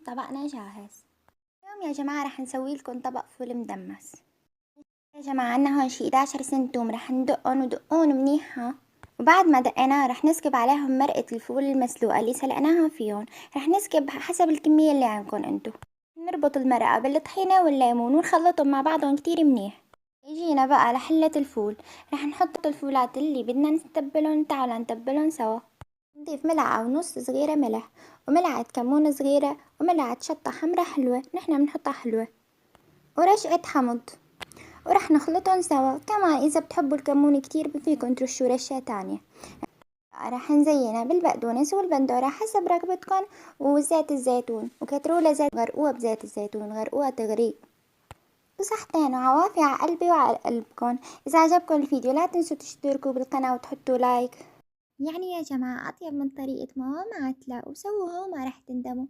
طبقنا جاهز. اليوم يا جماعة رح نسوي لكم طبق فول مدمس. يا جماعة عنا هون شي 11 سن توم، رح ندقن ودقون منيح ها. وبعد ما دقيناه رح نسكب عليهم مرقة الفول المسلوقة اللي سلقناها فيهم. رح نسكب حسب الكمية اللي عندكم انتو. نربط المرقة بالطحينة والليمون ونخلطهم مع بعضهم كتير منيح. يجينا بقى لحلة الفول، رح نحط الفولات اللي بدنا نتبلهم. تعالوا نتبلهم سوا. نضيف ملعقة ونص صغيرة ملح، وملعقة كمون صغيرة، وملعقة شطة حمرا حلوة نحنا بنحطها حلوة، ورشقة حمض، ورح نخلطهم سوا. كمان إذا بتحبوا الكمون كتير فيكن ترشوا رشة تانية. رح نزينها بالبقدونس والبندورة حسب رغبتكن، وزيت الزيتون، وكتروا لزيت غرقوها بزيت الزيتون، غرقوها تغريق وصحتين وعوافي على قلبي وعلى قلبكن. إذا عجبكم الفيديو لا تنسوا تشتركوا بالقناة وتحطوا لايك. يعني يا جماعة أطيب من طريقة ماما ما هتلاقوا، سووها وما رح تندموا.